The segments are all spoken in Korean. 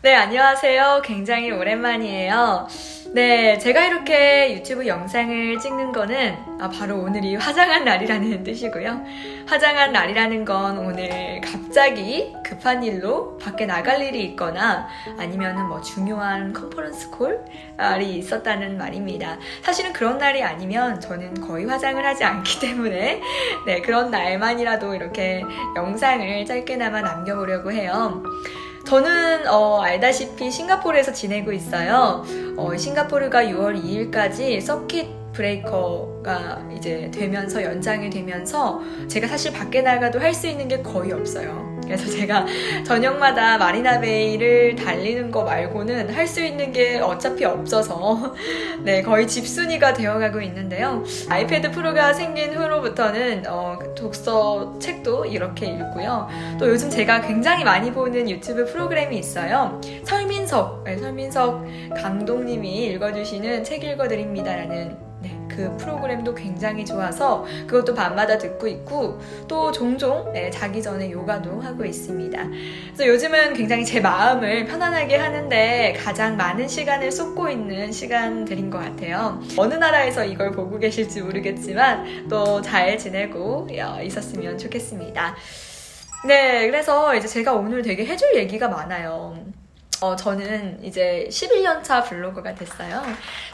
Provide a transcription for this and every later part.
네, 안녕하세요. 굉장히 오랜만이에요. 네, 제가 이렇게 유튜브 영상을 찍는 거는 바로 오늘이 화장한 날이라는 뜻이고요. 화장한 날이라는 건 오늘 갑자기 급한 일로 밖에 나갈 일이 있거나 아니면은 뭐 중요한 컨퍼런스 콜이 있었다는 말입니다. 사실은 그런 날이 아니면 저는 거의 화장을 하지 않기 때문에 네, 그런 날만이라도 이렇게 영상을 짧게나마 남겨보려고 해요. 저는 알다시피 싱가포르에서 지내고 있어요. 싱가포르가 6월 2일까지 서킷 브레이커가 이제 되면서 연장이 되면서 제가 사실 밖에 나가도 할 수 있는 게 거의 없어요. 그래서 제가 저녁마다 마리나베이를 달리는 거 말고는 할 수 있는 게 어차피 없어서 네, 거의 집순이가 되어가고 있는데요. 아이패드 프로가 생긴 후로부터는 독서 책도 이렇게 읽고요. 또 요즘 제가 굉장히 많이 보는 유튜브 프로그램이 있어요. 설민석 감독님이 읽어주시는 책 읽어드립니다라는 그 프로그램도 굉장히 좋아서 그것도 밤마다 듣고 있고 또 종종 자기 전에 요가도 하고 있습니다. 그래서 요즘은 굉장히 제 마음을 편안하게 하는데 가장 많은 시간을 쏟고 있는 시간들인 것 같아요. 어느 나라에서 이걸 보고 계실지 모르겠지만 또 잘 지내고 있었으면 좋겠습니다. 네, 그래서 이제 제가 오늘 되게 해줄 얘기가 많아요. 저는 이제 11년차 블로거가 됐어요.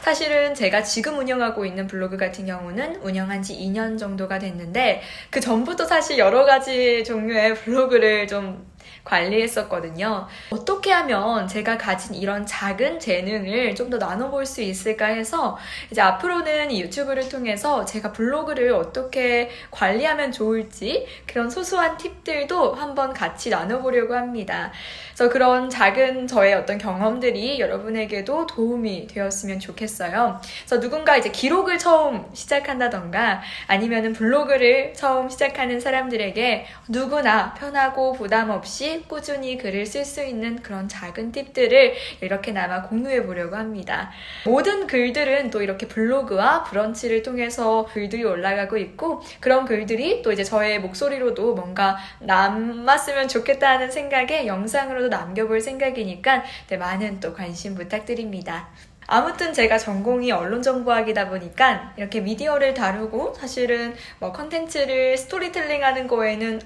사실은 제가 지금 운영하고 있는 블로그 같은 경우는 운영한 지 2년 정도가 됐는데 그 전부터 사실 여러 가지 종류의 블로그를 좀 관리했었거든요. 어떻게 하면 제가 가진 이런 작은 재능을 좀 더 나눠볼 수 있을까 해서 이제 앞으로는 이 유튜브를 통해서 제가 블로그를 어떻게 관리하면 좋을지 그런 소소한 팁들도 한번 같이 나눠보려고 합니다. 그래서 그런 작은 저의 어떤 경험들이 여러분에게도 도움이 되었으면 좋겠어요. 그래서 누군가 이제 기록을 처음 시작한다던가 아니면은 블로그를 처음 시작하는 사람들에게 누구나 편하고 부담 없이 꾸준히 글을 쓸 수 있는 그런 작은 팁들을 이렇게나마 공유해 보려고 합니다. 모든 글들은 또 이렇게 블로그와 브런치를 통해서 글들이 올라가고 있고 그런 글들이 또 이제 저의 목소리로도 뭔가 남았으면 좋겠다는 생각에 영상으로도 남겨볼 생각이니까 많은 또 관심 부탁드립니다. 아무튼 제가 전공이 언론정보학이다 보니까 이렇게 미디어를 다루고 사실은 뭐 컨텐츠를 스토리텔링 하는 거에는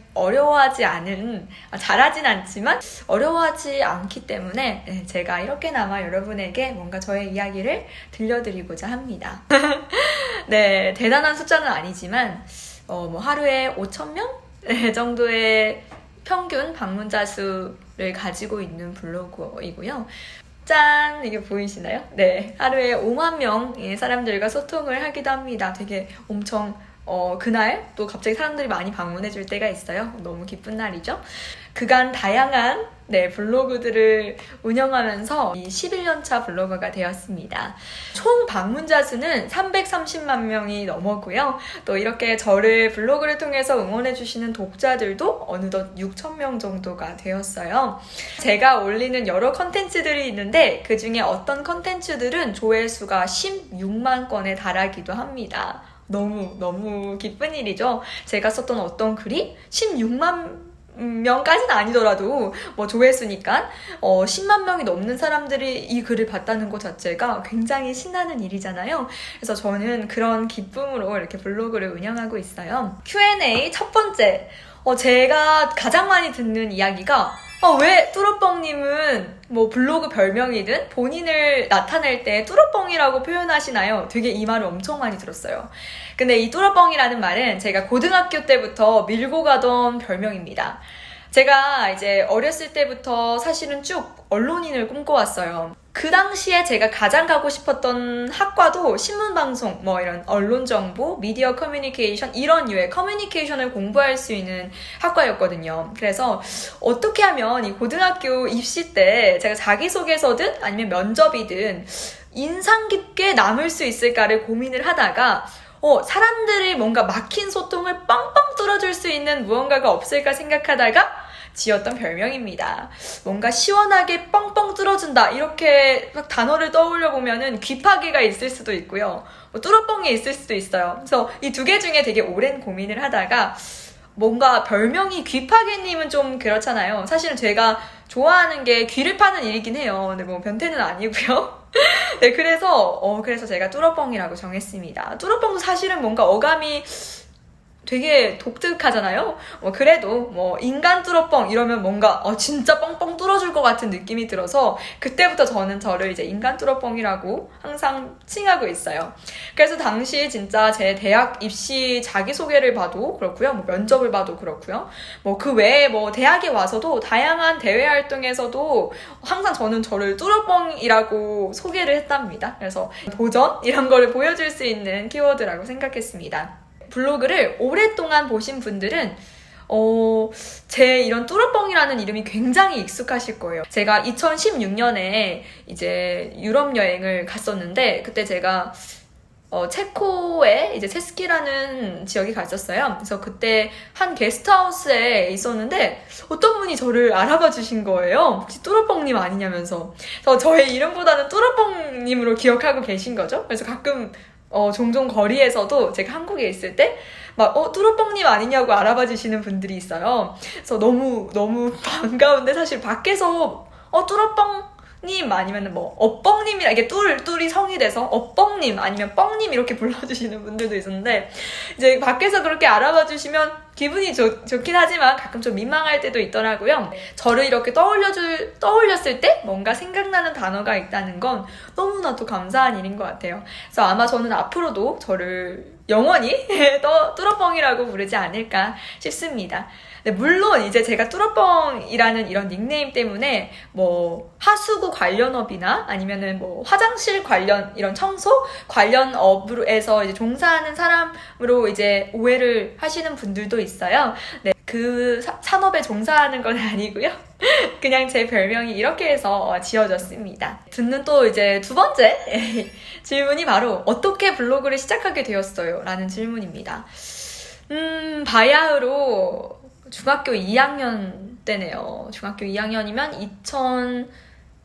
잘하진 않지만 어려워하지 않기 때문에 제가 이렇게나마 여러분에게 뭔가 저의 이야기를 들려드리고자 합니다. 네, 대단한 숫자는 아니지만 뭐 하루에 5,000명 정도의 평균 방문자 수를 가지고 있는 블로그이고요. 짠! 이게 보이시나요? 네. 하루에 5만 명의 사람들과 소통을 하기도 합니다. 되게 엄청 그날 또 갑자기 사람들이 많이 방문해 줄 때가 있어요. 너무 기쁜 날이죠. 그간 다양한 블로그들을 운영하면서 이 11년차 블로거가 되었습니다. 총 방문자 수는 330만 명이 넘었고요. 또 이렇게 저를 블로그를 통해서 응원해주시는 독자들도 어느덧 6,000명 정도가 되었어요. 제가 올리는 여러 컨텐츠들이 있는데 그 중에 어떤 컨텐츠들은 조회수가 16만 건에 달하기도 합니다. 너무 기쁜 일이죠. 제가 썼던 어떤 글이 16만 명까지는 아니더라도 뭐 조회수니까 10만 명이 넘는 사람들이 이 글을 봤다는 것 자체가 굉장히 신나는 일이잖아요. 그래서 저는 그런 기쁨으로 이렇게 블로그를 운영하고 있어요. Q&A 첫 번째, 제가 가장 많이 듣는 이야기가 왜 뚜러뻥님은 뭐 블로그 별명이든 본인을 나타낼 때 뚜러뻥이라고 표현하시나요? 되게 이 말을 엄청 많이 들었어요. 근데 이 뚜러뻥이라는 말은 제가 고등학교 때부터 밀고 가던 별명입니다. 제가 이제 어렸을 때부터 사실은 쭉 언론인을 꿈꿔왔어요. 그 당시에 제가 가장 가고 싶었던 학과도 신문방송, 뭐 이런 언론정보, 미디어 커뮤니케이션 이런 류의 커뮤니케이션을 공부할 수 있는 학과였거든요. 그래서 어떻게 하면 이 고등학교 입시 때 제가 자기소개서든 아니면 면접이든 인상 깊게 남을 수 있을까를 고민을 하다가 사람들이 뭔가 막힌 소통을 빵빵 뚫어줄 수 있는 무언가가 없을까 생각하다가 지었던 별명입니다. 뭔가 시원하게 뻥뻥 뚫어준다 이렇게 막 단어를 떠올려 보면은 귀파개가 있을 수도 있고요. 뚫어뻥이 있을 수도 있어요. 그래서 이 두 개 중에 되게 오랜 고민을 하다가 뭔가 별명이 귀파개님은 좀 그렇잖아요. 사실은 제가 좋아하는 게 귀를 파는 일이긴 해요. 근데 뭐 변태는 아니고요. 네, 그래서 제가 뚜러뻥이라고 정했습니다. 뚜러뻥도 사실은 뭔가 어감이 되게 독특하잖아요. 그래도 뭐 인간 뚜러뻥 이러면 뭔가 진짜 뻥뻥 뚫어줄 것 같은 느낌이 들어서 그때부터 저는 저를 이제 인간 뚜러뻥이라고 항상 칭하고 있어요. 그래서 당시 진짜 제 대학 입시 자기소개를 봐도 그렇고요. 뭐 면접을 봐도 그렇고요. 뭐 그 외에 뭐 대학에 와서도 다양한 대외 활동에서도 항상 저는 저를 뚜러뻥이라고 소개를 했답니다. 그래서 도전 이런 거를 보여줄 수 있는 키워드라고 생각했습니다. 블로그를 오랫동안 보신 분들은 제 이런 뚜러뻥이라는 이름이 굉장히 익숙하실 거예요. 제가 2016년에 이제 유럽 여행을 갔었는데 그때 제가 체코에 이제 체스키라는 지역에 갔었어요. 그래서 그때 한 게스트하우스에 있었는데 어떤 분이 저를 알아봐 주신 거예요. 혹시 뚜러뻥님 아니냐면서. 그래서 저의 이름보다는 뚜러뻥님으로 기억하고 계신 거죠. 그래서 가끔 종종 거리에서도 제가 한국에 있을 때 막 뚜러뻥님 아니냐고 알아봐 주시는 분들이 있어요. 그래서 너무 반가운데 사실 밖에서 뚜러뻥님 아니면 뭐 어뻥님이라 이게 뚫이 성이 돼서 어뻥님 아니면 뻥님 이렇게 불러주시는 분들도 있었는데 이제 밖에서 그렇게 알아봐 주시면 기분이 좋긴 하지만 가끔 좀 민망할 때도 있더라고요. 저를 이렇게 떠올렸을 때 뭔가 생각나는 단어가 있다는 건 너무나도 감사한 일인 것 같아요. 그래서 아마 저는 앞으로도 저를 영원히 뚜러뻥이라고 부르지 않을까 싶습니다. 네, 물론 이제 제가 뚜러뻥이라는 이런 닉네임 때문에 뭐 하수구 관련업이나 아니면은 뭐 화장실 관련 이런 청소 관련 업으로해서 이제 종사하는 사람으로 이제 오해를 하시는 분들도 있어요. 네, 그 산업에 종사하는 건 아니고요. 그냥 제 별명이 이렇게 해서 지어졌습니다. 듣는 또 이제 두 번째 질문이 바로 어떻게 블로그를 시작하게 되었어요? 라는 질문입니다. 바야흐로 중학교 2학년 때네요. 중학교 2학년이면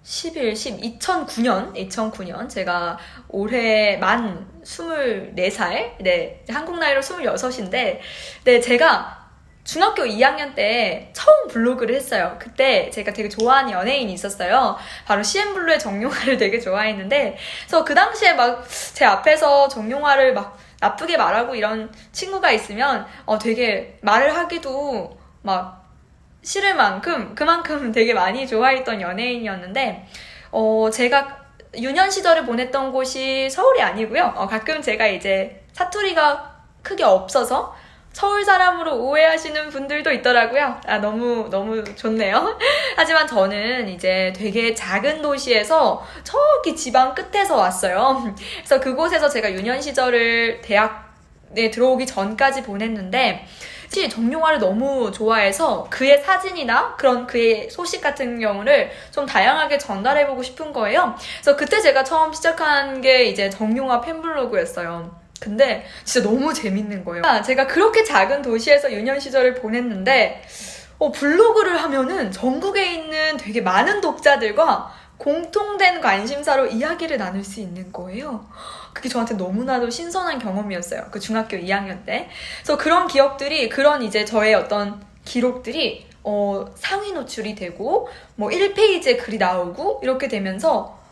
2009년 제가 올해 만 24살, 네, 한국 나이로 26인데, 네, 제가 중학교 2학년 때 처음 블로그를 했어요. 그때 제가 되게 좋아하는 연예인이 있었어요. 바로 CN블루의 정용화를 되게 좋아했는데, 그래서 그 당시에 막 제 앞에서 정용화를 막 나쁘게 말하고 이런 친구가 있으면 되게 말을 하기도 막 싫을 만큼 그만큼 되게 많이 좋아했던 연예인이었는데 제가 유년 시절을 보냈던 곳이 서울이 아니고요. 가끔 제가 이제 사투리가 크게 없어서 서울 사람으로 오해하시는 분들도 있더라고요. 너무 좋네요. 하지만 저는 이제 되게 작은 도시에서 저기 지방 끝에서 왔어요. 그래서 그곳에서 제가 유년 시절을 대학에 들어오기 전까지 보냈는데 정용화를 너무 좋아해서 그의 사진이나 그런 그의 소식 같은 경우를 좀 다양하게 전달해보고 싶은 거예요. 그래서 그때 제가 처음 시작한 게 이제 정용화 팬블로그였어요. 근데 진짜 너무 재밌는 거예요. 제가 그렇게 작은 도시에서 유년 시절을 보냈는데 블로그를 하면은 전국에 있는 되게 많은 독자들과 공통된 관심사로 이야기를 나눌 수 있는 거예요. 그게 저한테 너무나도 신선한 경험이었어요. 그 중학교 2학년 때. 그래서 그런 기억들이, 그런 이제 저의 어떤 기록들이 상위 노출이 되고 뭐 1페이지에 글이 나오고 이렇게 되면서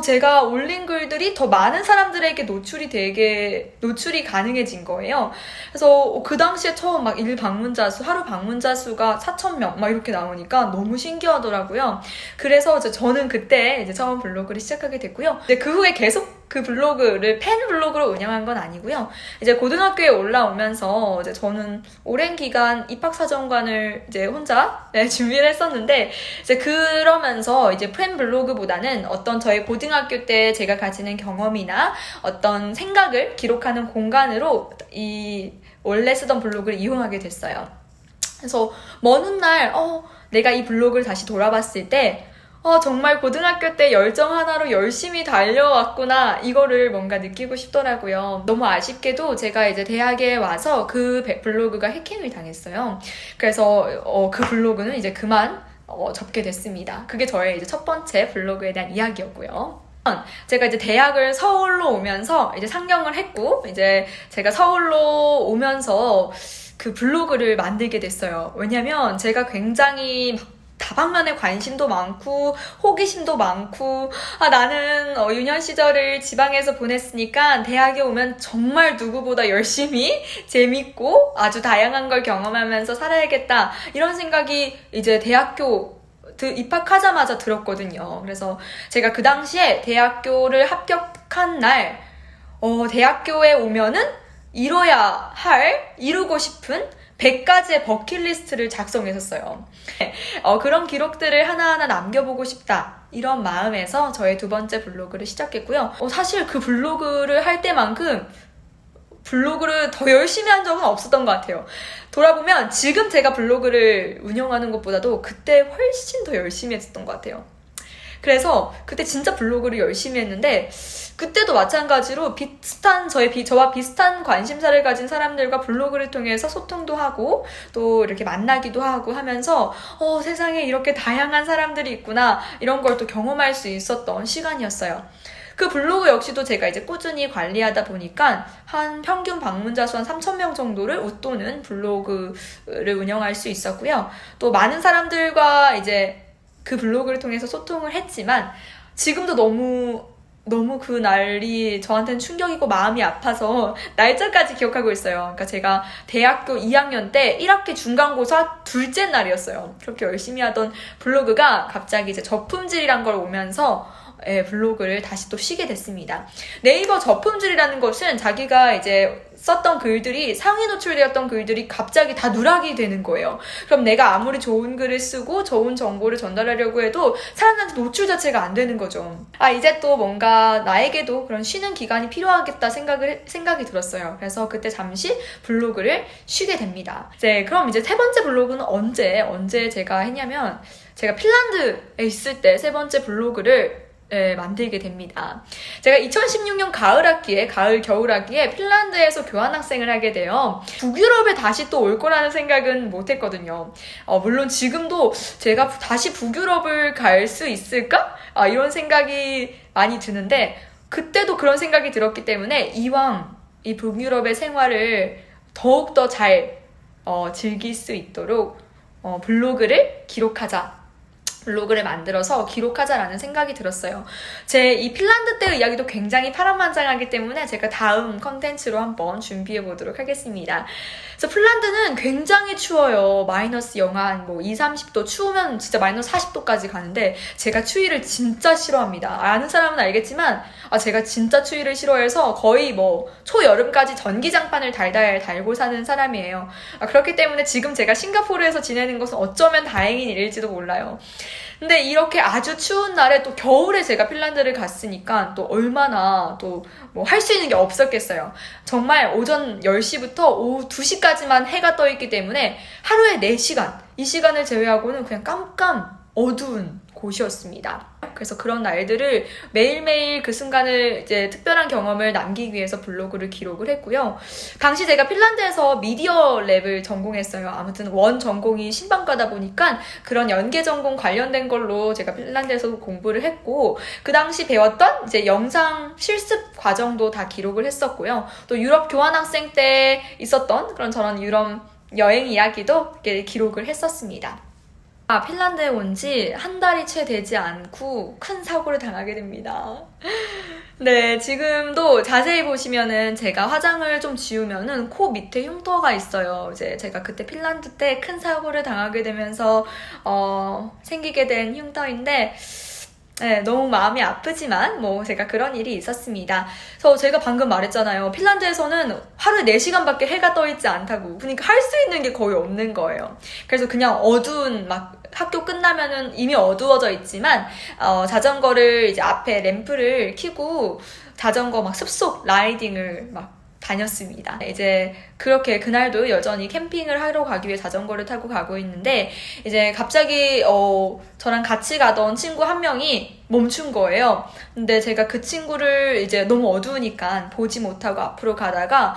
제가 올린 글들이 더 많은 사람들에게 노출이 가능해진 거예요. 그래서 그 당시에 처음 막 하루 방문자 수가 4,000명 막 이렇게 나오니까 너무 신기하더라고요. 그래서 저는 그때 이제 처음 블로그를 시작하게 됐고요. 이제 그 후에 계속 그 블로그를 팬 블로그로 운영한 건 아니고요. 이제 고등학교에 올라오면서 이제 저는 오랜 기간 입학사정관을 이제 혼자 준비를 했었는데 이제 그러면서 이제 팬 블로그보다는 어떤 저의 고등학교 때 제가 가지는 경험이나 어떤 생각을 기록하는 공간으로 이 원래 쓰던 블로그를 이용하게 됐어요. 그래서 먼 훗날 내가 이 블로그를 다시 돌아봤을 때 정말 고등학교 때 열정 하나로 열심히 달려왔구나 이거를 뭔가 느끼고 싶더라고요. 너무 아쉽게도 제가 이제 대학에 와서 그 블로그가 해킹을 당했어요. 그래서 그 블로그는 이제 그만 접게 됐습니다. 그게 저의 이제 첫 번째 블로그에 대한 이야기였고요. 제가 이제 대학을 서울로 오면서 이제 상경을 했고 이제 제가 서울로 오면서 그 블로그를 만들게 됐어요. 왜냐면 제가 굉장히 다방면에 관심도 많고 호기심도 많고 나는 유년 시절을 지방에서 보냈으니까 대학에 오면 정말 누구보다 열심히 재밌고 아주 다양한 걸 경험하면서 살아야겠다 이런 생각이 이제 대학교 입학하자마자 들었거든요. 그래서 제가 그 당시에 대학교를 합격한 날 대학교에 오면은 이루고 싶은 100가지의 버킷리스트를 작성했었어요. 그런 기록들을 하나하나 남겨보고 싶다. 이런 마음에서 저의 두 번째 블로그를 시작했고요. 사실 그 블로그를 할 때만큼 블로그를 더 열심히 한 적은 없었던 것 같아요. 돌아보면 지금 제가 블로그를 운영하는 것보다도 그때 훨씬 더 열심히 했었던 것 같아요. 그래서 그때 진짜 블로그를 열심히 했는데 그때도 마찬가지로 저와 비슷한 관심사를 가진 사람들과 블로그를 통해서 소통도 하고 또 이렇게 만나기도 하고 하면서 세상에 이렇게 다양한 사람들이 있구나 이런 걸 또 경험할 수 있었던 시간이었어요. 그 블로그 역시도 제가 이제 꾸준히 관리하다 보니까 한 평균 방문자 수 한 3,000명 정도를 웃도는 블로그를 운영할 수 있었고요. 또 많은 사람들과 이제 그 블로그를 통해서 소통을 했지만 지금도 너무 그 날이 저한테는 충격이고 마음이 아파서 날짜까지 기억하고 있어요. 그러니까 제가 대학교 2학년 때 1학기 중간고사 둘째 날이었어요. 그렇게 열심히 하던 블로그가 갑자기 이제 저품질이란 걸 오면서 블로그를 다시 또 쉬게 됐습니다. 네이버 저품질이라는 것은 자기가 이제 썼던 글들이 상위 노출되었던 글들이 갑자기 다 누락이 되는 거예요. 그럼 내가 아무리 좋은 글을 쓰고 좋은 정보를 전달하려고 해도 사람들한테 노출 자체가 안 되는 거죠. 이제 또 뭔가 나에게도 그런 쉬는 기간이 필요하겠다 생각이 들었어요. 그래서 그때 잠시 블로그를 쉬게 됩니다. 그럼 이제 세 번째 블로그는 언제 제가 했냐면 제가 핀란드에 있을 때 세 번째 블로그를 만들게 됩니다. 제가 2016년 겨울 학기에 핀란드에서 교환학생을 하게 돼요. 북유럽에 다시 또 올 거라는 생각은 못 했거든요. 물론 지금도 제가 다시 북유럽을 갈 수 있을까? 이런 생각이 많이 드는데 그때도 그런 생각이 들었기 때문에 이왕 이 북유럽의 생활을 더욱더 잘 즐길 수 있도록 블로그를 만들어서 기록하자라는 생각이 들었어요. 제 이 핀란드 때의 이야기도 굉장히 파란만장하기 때문에 제가 다음 컨텐츠로 한번 준비해 보도록 하겠습니다. 그래서 핀란드는 굉장히 추워요. 마이너스 영하 한 20-30도, 추우면 진짜 마이너스 40도까지 가는데 제가 추위를 진짜 싫어합니다. 아는 사람은 알겠지만 제가 진짜 추위를 싫어해서 거의 초여름까지 전기장판을 달달 달고 사는 사람이에요. 그렇기 때문에 지금 제가 싱가포르에서 지내는 것은 어쩌면 다행인 일일지도 몰라요. 근데 이렇게 아주 추운 날에 또 겨울에 제가 핀란드를 갔으니까 또 얼마나 또 할 수 있는 게 없었겠어요. 정말 오전 10시부터 오후 2시까지만 해가 떠 있기 때문에 하루에 4시간, 이 시간을 제외하고는 그냥 깜깜 어두운 곳이었습니다. 그래서 그런 날들을 매일매일 그 순간을 이제 특별한 경험을 남기기 위해서 블로그를 기록을 했고요. 당시 제가 핀란드에서 미디어 랩을 전공했어요. 아무튼 원 전공이 신방과다 보니까 그런 연계 전공 관련된 걸로 제가 핀란드에서 공부를 했고 그 당시 배웠던 이제 영상 실습 과정도 다 기록을 했었고요. 또 유럽 교환학생 때 있었던 그런 저런 유럽 여행 이야기도 기록을 했었습니다. 핀란드에 온 지 한 달이 채 되지 않고 큰 사고를 당하게 됩니다. 네, 지금도 자세히 보시면은 제가 화장을 좀 지우면은 코 밑에 흉터가 있어요. 이제 제가 그때 핀란드 때 큰 사고를 당하게 되면서 생기게 된 흉터인데 너무 마음이 아프지만 제가 그런 일이 있었습니다. 그래서 제가 방금 말했잖아요. 핀란드에서는 하루에 4시간밖에 해가 떠 있지 않다고. 그러니까 할 수 있는 게 거의 없는 거예요. 그래서 그냥 어두운 학교 끝나면은 이미 어두워져 있지만 자전거를 이제 앞에 램프를 켜고 자전거 습속 라이딩을 다녔습니다. 이제 그렇게 그날도 여전히 캠핑을 하러 가기 위해 자전거를 타고 가고 있는데 이제 갑자기 저랑 같이 가던 친구 한 명이 멈춘 거예요. 근데 제가 그 친구를 이제 너무 어두우니까 보지 못하고 앞으로 가다가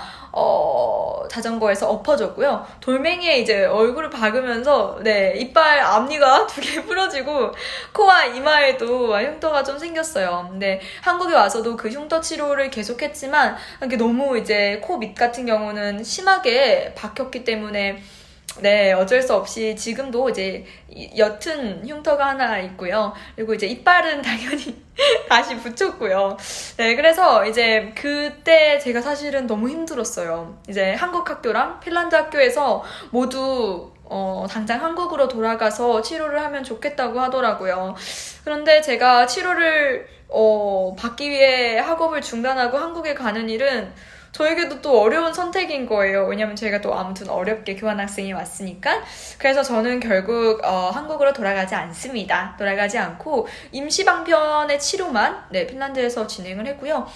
자전거에서 엎어졌고요. 돌멩이에 이제 얼굴을 박으면서 이빨 앞니가 2개 부러지고 코와 이마에도 흉터가 좀 생겼어요. 근데 한국에 와서도 그 흉터 치료를 계속했지만 이게 너무 이제 코 밑 같은 경우는 심하게 박혔기 때문에 네, 어쩔 수 없이 지금도 이제 옅은 흉터가 하나 있고요. 그리고 이제 이빨은 당연히 다시 붙였고요. 네, 그래서 이제 그때 제가 사실은 너무 힘들었어요. 이제 한국 학교랑 핀란드 학교에서 모두 당장 한국으로 돌아가서 치료를 하면 좋겠다고 하더라고요. 그런데 제가 치료를 받기 위해 학업을 중단하고 한국에 가는 일은 저에게도 또 어려운 선택인 거예요. 왜냐면 제가 또 아무튼 어렵게 교환학생이 왔으니까. 그래서 저는 결국 한국으로 돌아가지 않습니다. 돌아가지 않고 임시방편의 치료만 핀란드에서 진행을 했고요.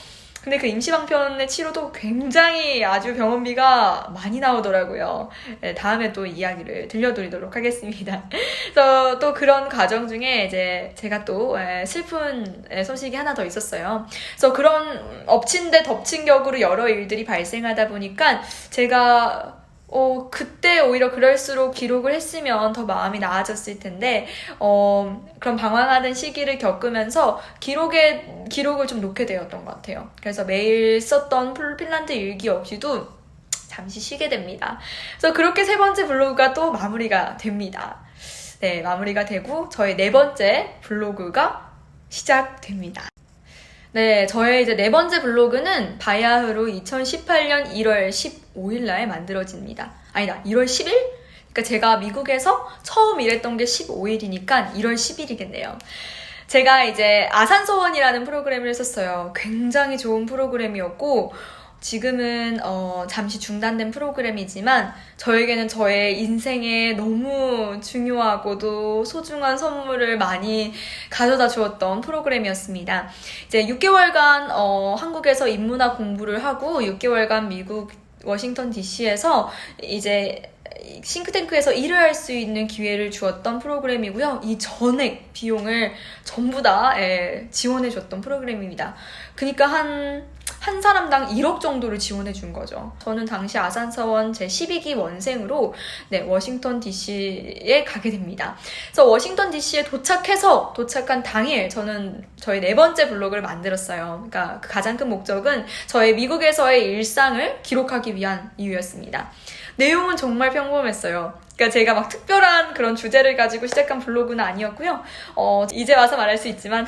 근데 그 임시방편의 치료도 굉장히 아주 병원비가 많이 나오더라고요. 네, 다음에 또 이야기를 들려드리도록 하겠습니다. 그래서 또 그런 과정 중에 이제 제가 또 슬픈 소식이 하나 더 있었어요. 그래서 그런 엎친 데 덮친 격으로 여러 일들이 발생하다 보니까 제가 그때 오히려 그럴수록 기록을 했으면 더 마음이 나아졌을 텐데, 그런 방황하는 시기를 겪으면서 기록을 좀 놓게 되었던 것 같아요. 그래서 매일 썼던 핀란드 일기 없이도 잠시 쉬게 됩니다. 그래서 그렇게 세 번째 블로그가 또 마무리가 됩니다. 네, 마무리가 되고 저의 네 번째 블로그가 시작됩니다. 네, 저의 이제 네 번째 블로그는 바야흐로 2018년 1월 15일 날 만들어집니다. 아니다, 1월 10일? 그러니까 제가 미국에서 처음 일했던 게 15일이니까 1월 10일이겠네요. 제가 이제 아산서원이라는 프로그램을 했었어요. 굉장히 좋은 프로그램이었고, 지금은 잠시 중단된 프로그램이지만 저에게는 저의 인생에 너무 중요하고도 소중한 선물을 많이 가져다 주었던 프로그램이었습니다. 이제 6개월간 한국에서 인문학 공부를 하고 6개월간 미국 워싱턴 DC에서 이제 싱크탱크에서 일을 할 수 있는 기회를 주었던 프로그램이고요. 이 전액 비용을 전부 다 지원해줬던 프로그램입니다. 그러니까 한 사람당 1억 정도를 지원해 준 거죠. 저는 당시 아산서원 제 12기 원생으로 워싱턴 DC에 가게 됩니다. 그래서 워싱턴 DC에 도착한 당일 저는 저의 네 번째 블로그를 만들었어요. 그러니까 그 가장 큰 목적은 저의 미국에서의 일상을 기록하기 위한 이유였습니다. 내용은 정말 평범했어요. 그러니까 제가 막 특별한 그런 주제를 가지고 시작한 블로그는 아니었고요. 이제 와서 말할 수 있지만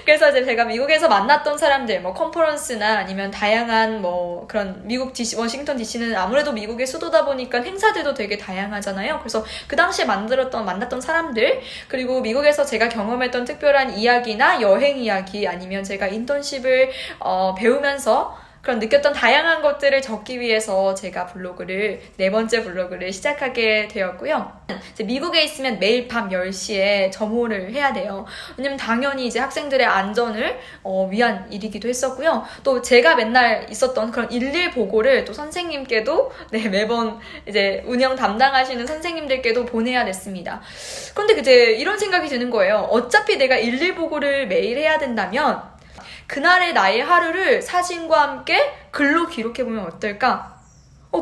그래서 이제 제가 미국에서 만났던 사람들, 뭐 컨퍼런스나 아니면 다양한 뭐 그런 미국 DC, 워싱턴 DC는 아무래도 미국의 수도다 보니까 행사들도 되게 다양하잖아요. 그래서 그 당시에 만났던 사람들, 그리고 미국에서 제가 경험했던 특별한 이야기나 여행 이야기, 아니면 제가 인턴십을 배우면서 그런 느꼈던 다양한 것들을 적기 위해서 제가 네 번째 블로그를 시작하게 되었고요. 이제 미국에 있으면 매일 밤 10시에 점호를 해야 돼요. 왜냐면 당연히 이제 학생들의 안전을 위한 일이기도 했었고요. 또 제가 맨날 있었던 그런 일일 보고를 또 선생님께도 매번 이제 운영 담당하시는 선생님들께도 보내야 됐습니다. 그런데 이제 이런 생각이 드는 거예요. 어차피 내가 일일 보고를 매일 해야 된다면 그날의 나의 하루를 사진과 함께 글로 기록해보면 어떨까?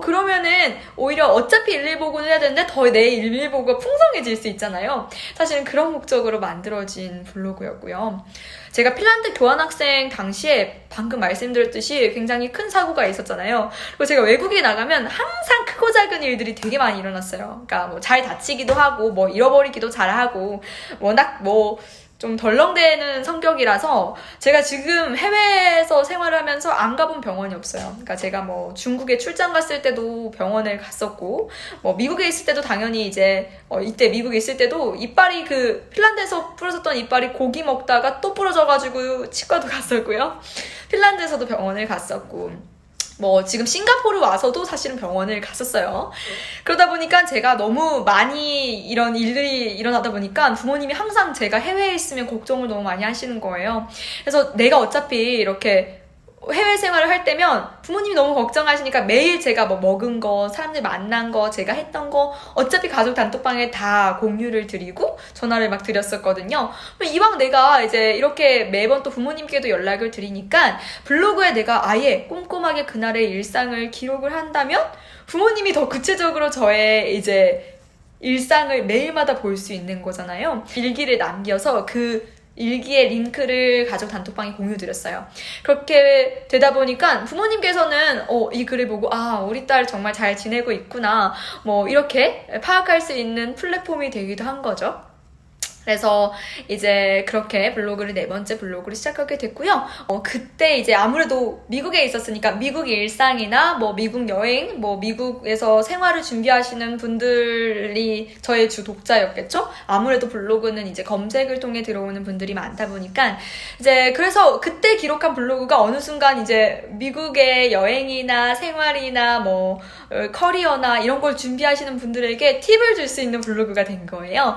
그러면은 오히려 어차피 일일보고는 해야 되는데 더 내 일일보고가 풍성해질 수 있잖아요. 사실은 그런 목적으로 만들어진 블로그였고요. 제가 핀란드 교환학생 당시에 방금 말씀드렸듯이 굉장히 큰 사고가 있었잖아요. 그리고 제가 외국에 나가면 항상 크고 작은 일들이 되게 많이 일어났어요. 그러니까 뭐 잘 다치기도 하고 뭐 잃어버리기도 잘하고 워낙 좀 덜렁대는 성격이라서 제가 지금 해외에서 생활을 하면서 안 가본 병원이 없어요. 그러니까 제가 뭐 중국에 출장 갔을 때도 병원을 갔었고, 뭐 미국에 있을 때도 당연히 이제 이때 미국에 있을 때도 이빨이 핀란드에서 부러졌던 이빨이 고기 먹다가 또 부러져가지고 치과도 갔었고요. 핀란드에서도 병원을 갔었고. 지금 싱가포르 와서도 사실은 병원을 갔었어요. 그러다 보니까 제가 너무 많이 이런 일들이 일어나다 보니까 부모님이 항상 제가 해외에 있으면 걱정을 너무 많이 하시는 거예요. 그래서 내가 어차피 이렇게 해외 생활을 할 때면 부모님이 너무 걱정하시니까 매일 제가 먹은 거, 사람들 만난 거, 제가 했던 거 어차피 가족 단톡방에 다 공유를 드리고 전화를 막 드렸었거든요. 이왕 내가 이제 이렇게 매번 또 부모님께도 연락을 드리니까 블로그에 내가 아예 꼼꼼하게 그날의 일상을 기록을 한다면 부모님이 더 구체적으로 저의 이제 일상을 매일마다 볼 수 있는 거잖아요. 일기를 남겨서 그 일기의 링크를 가족 단톡방에 공유드렸어요. 그렇게 되다 보니까 부모님께서는 이 글을 보고 우리 딸 정말 잘 지내고 있구나 뭐 이렇게 파악할 수 있는 플랫폼이 되기도 한 거죠. 그래서 이제 그렇게 블로그를 4번째 블로그를 시작하게 됐고요. 그때 이제 아무래도 미국에 있었으니까 미국 일상이나 뭐 미국 여행, 뭐 미국에서 생활을 준비하시는 분들이 저의 주 독자였겠죠? 아무래도 블로그는 이제 검색을 통해 들어오는 분들이 많다 보니까 이제 그래서 그때 기록한 블로그가 어느 순간 이제 미국의 여행이나 생활이나 뭐 커리어나 이런 걸 준비하시는 분들에게 팁을 줄 수 있는 블로그가 된 거예요.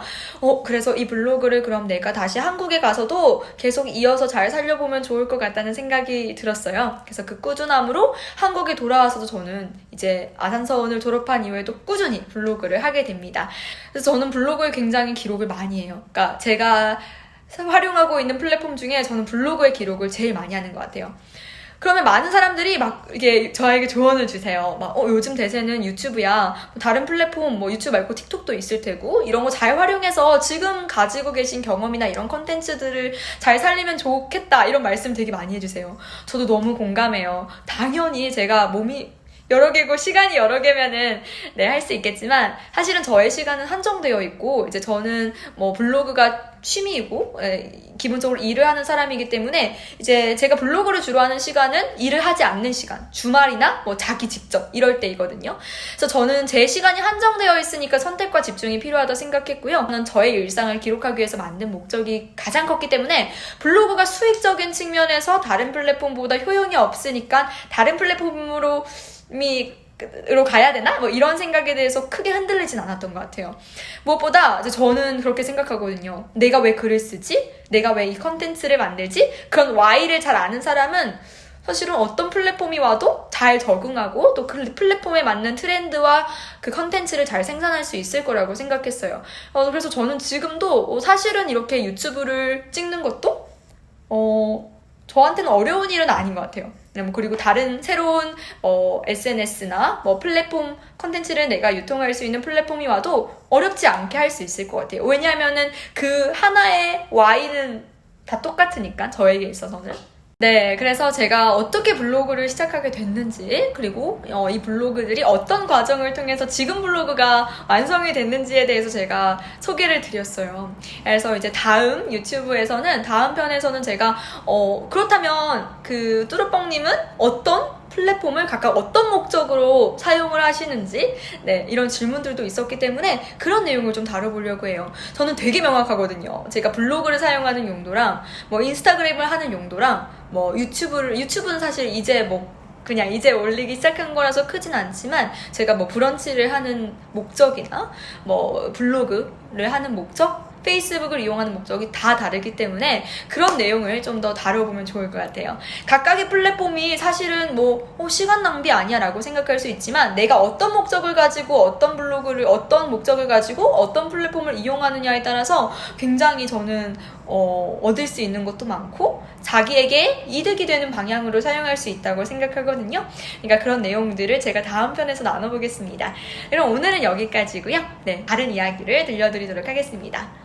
그래서 이 블로그를 그럼 내가 다시 한국에 가서도 계속 이어서 잘 살려보면 좋을 것 같다는 생각이 들었어요. 그래서 그 꾸준함으로 한국에 돌아와서도 저는 이제 아산서원을 졸업한 이후에도 꾸준히 블로그를 하게 됩니다. 그래서 저는 블로그에 굉장히 기록을 많이 해요. 그러니까 제가 활용하고 있는 플랫폼 중에 저는 블로그의 기록을 제일 많이 하는 것 같아요. 그러면 많은 사람들이 막 이게 저에게 조언을 주세요. 막 요즘 대세는 유튜브야. 다른 플랫폼 뭐 유튜브 말고 틱톡도 있을 테고 이런 거 잘 활용해서 지금 가지고 계신 경험이나 이런 컨텐츠들을 잘 살리면 좋겠다 이런 말씀 되게 많이 해주세요. 저도 너무 공감해요. 당연히 제가 몸이 여러 개고 시간이 여러 개면은 할 수 있겠지만 사실은 저의 시간은 한정되어 있고 이제 저는 뭐 블로그가 취미이고 기본적으로 일을 하는 사람이기 때문에 이제 제가 블로그를 주로 하는 시간은 일을 하지 않는 시간, 주말이나 뭐 자기 직접 이럴 때이거든요. 그래서 저는 제 시간이 한정되어 있으니까 선택과 집중이 필요하다고 생각했고요. 저는 저의 일상을 기록하기 위해서 만든 목적이 가장 컸기 때문에 블로그가 수익적인 측면에서 다른 플랫폼보다 효용이 없으니까 다른 플랫폼으로 가야 되나? 뭐 이런 생각에 대해서 크게 흔들리진 않았던 것 같아요. 무엇보다 이제 저는 그렇게 생각하거든요. 내가 왜 글을 쓰지? 내가 왜 이 컨텐츠를 만들지? 그런 Y를 잘 아는 사람은 사실은 어떤 플랫폼이 와도 잘 적응하고 또 그 플랫폼에 맞는 트렌드와 그 컨텐츠를 잘 생산할 수 있을 거라고 생각했어요. 그래서 저는 지금도 사실은 이렇게 유튜브를 찍는 것도 저한테는 어려운 일은 아닌 것 같아요. 그리고 다른 새로운 SNS나 뭐 플랫폼 컨텐츠를 내가 유통할 수 있는 플랫폼이 와도 어렵지 않게 할 수 있을 것 같아요. 왜냐하면은 그 하나의 Y는 다 똑같으니까 저에게 있어서는. 네, 그래서 제가 어떻게 블로그를 시작하게 됐는지 그리고 이 블로그들이 어떤 과정을 통해서 지금 블로그가 완성이 됐는지에 대해서 제가 소개를 드렸어요. 그래서 이제 다음 편에서는 제가 그렇다면 그 뚜루뻥님은 어떤 플랫폼을 각각 어떤 목적으로 사용을 하시는지 이런 질문들도 있었기 때문에 그런 내용을 좀 다뤄보려고 해요. 저는 되게 명확하거든요. 제가 블로그를 사용하는 용도랑 뭐 인스타그램을 하는 용도랑 뭐 유튜브는 사실 이제 그냥 이제 올리기 시작한 거라서 크진 않지만 제가 뭐 브런치를 하는 목적이나 뭐 블로그를 하는 목적, 페이스북을 이용하는 목적이 다 다르기 때문에 그런 내용을 좀 더 다뤄보면 좋을 것 같아요. 각각의 플랫폼이 사실은 시간 낭비 아니야 라고 생각할 수 있지만 내가 어떤 목적을 가지고 어떤 목적을 가지고 어떤 플랫폼을 이용하느냐에 따라서 굉장히 저는 얻을 수 있는 것도 많고 자기에게 이득이 되는 방향으로 사용할 수 있다고 생각하거든요. 그러니까 그런 내용들을 제가 다음 편에서 나눠보겠습니다. 그럼 오늘은 여기까지고요. 다른 이야기를 들려드리도록 하겠습니다.